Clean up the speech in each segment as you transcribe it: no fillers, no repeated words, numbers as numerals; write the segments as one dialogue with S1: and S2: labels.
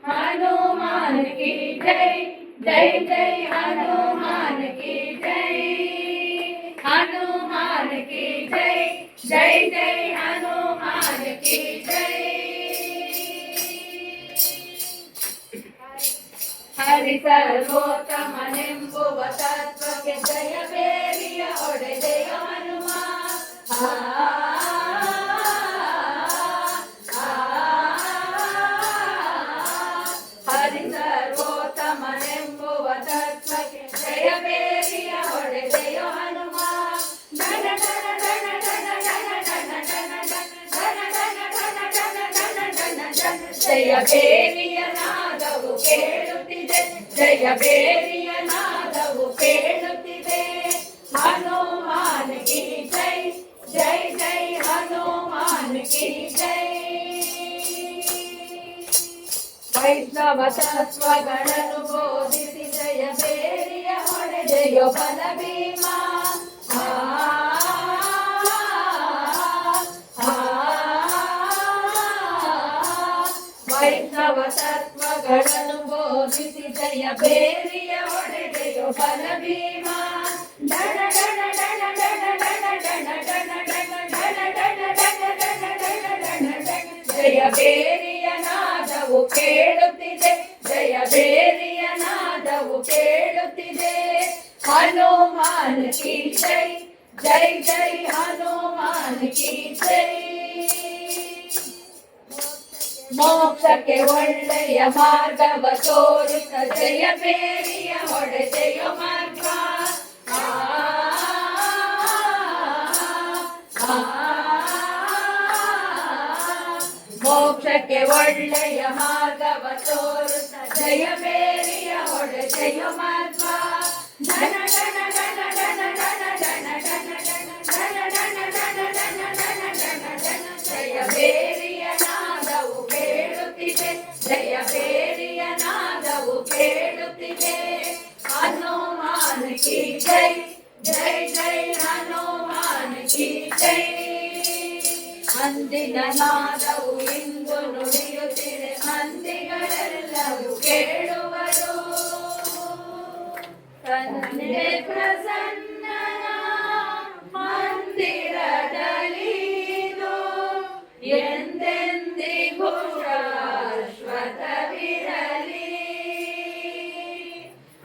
S1: हनुमान की जय जय जय हनुमान की जय हनुमान की जय जय जय हनुमान की जय हरि सर्वोत्तमನೆಂಬುವ ತತ್ವಕ್ಕೆ ಜಯ ಬೇರಿಯ ಒಡೆದೆಯ ಹನುಮ ಹರಿ ಸರ್ವೋತ್ತಮನೆಂಬುವ ತತ್ವಕ್ಕೆ ಜಯ ಬೇರಿಯ ಒಡೆದೆಯ ಹನುಮ ಧನ ಧನ ಧನ ಧನ ಧನ ಧನ ಧನ ಧನ ಧನ ಧನ ಧನ ಧನ ಧನ ಧನ ಜಯ ಬೇರಿಯ ನಾದವು ಕೇಳುತ್ತಿದೆ ಜಯ ಬೇರಿಯ ನಾದವು ಕೇಳುತ್ತಿದೆ ಹನುಮಾನ್ ಕಿ ಜೈ ಜೈ ಜೈ ಹನುಮಾನ್ ಕಿ ಜೈ ವೈಷ್ಣವ ತತ್ವಗಳನ್ನು ಬೋಧಿಸಿ ಜಯ ಬೇರಿಯ ಹೊಡೆದೆಯೋ ಬಲ ಭೀಮ ವೈಷ್ಣವ ತತ್ವಗಳನ್ನು ಬೋಧಿಸಿ ಜಯ ಬೇರಿಯ ಹೊಡೆದೆಯೋ ಬಲ ಭೀಮ ಧನ ಧನ ಧನ ಧನ ಧನ ಧನ ಧನ ಧನ ಧನ ಧನ ಧನ ಧನ ಧನ ಧನ ಧನ ಜಯ ಬೇರಿಯ ನಾದವು ಕೇಳುತ್ತಿದೆ ಜಯ ಬೇರಿಯ ನಾದವು ಕೇಳುತ್ತಿದೆ ಹನುಮಾನ್ ಕಿ ಜೈ ಜೈ ಜೈ ಹನುಮಾನ್ ಕಿ ಜೈ ಮೋಕ್ಷಕ್ಕೆ ಒಳ್ಳೆಯ ಮಾರ್ಗವ ತೋರಿಸ ಜಯ ಬೇರಿಯ ಹೊಡೆದೆಯ ಮಾರ್ಗ ಮೋಕ್ಷಕ್ಕೆ ಒಳ್ಳೆಯ ಮಾರ್ಗವ ತೋರಿಸ ಜಯ ಬೇರಿಯ ಹೊಡೆದೆಯ ಮಾರ್ಗ ಧನ ಧನ ಧನ ಧನ ಧನ ಧನ ಧನ ಧನ ಧನ ಧನ ಧನ ಧನ ಧನ ಧನ ಜಯ ಬೇರಿಯ ನಾದವು ಕೇಳುತ್ತಿದೆ ಜಯ ಬೇರಿಯ ನಾದವು ಕೇಳುತ್ತಿದೆ ಹನುಮಾನ್ ಕಿ ಜೈ ಜೈ ಜೈ ಹನುಮಾನ್ ಕಿ ಜೈ ಅಂದಿನ ನಾದವು ಇಂದು ನುಡಿಯುತ್ತಿದೆ ಮಂದಿಗಳೆಲ್ಲರೂ ಕೇಳುವರು ತಂದೆ ಪ್ರಸನ್ನನ ಮಂದಿರದಲ್ಲಿದು ಎಂದೆಂದಿಗೂ ಶಾಶ್ವತವಿರಲಿ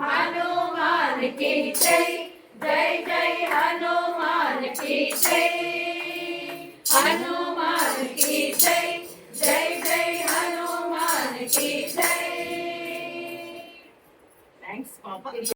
S1: ಹನುಮಾನ್ ಕಿ ಜೈ ಜೈ ಜೈ ಹನುಮಾನ್ ಕಿ ಜೈ ಹನುಮಾನ್ ಕಿ ಜೈ ಜೈ ಜೈ ಹನುಮಾನ್ ಕಿ ಜೈ ಥ್ಯಾಂಕ್ಸ್ ಪಾಪ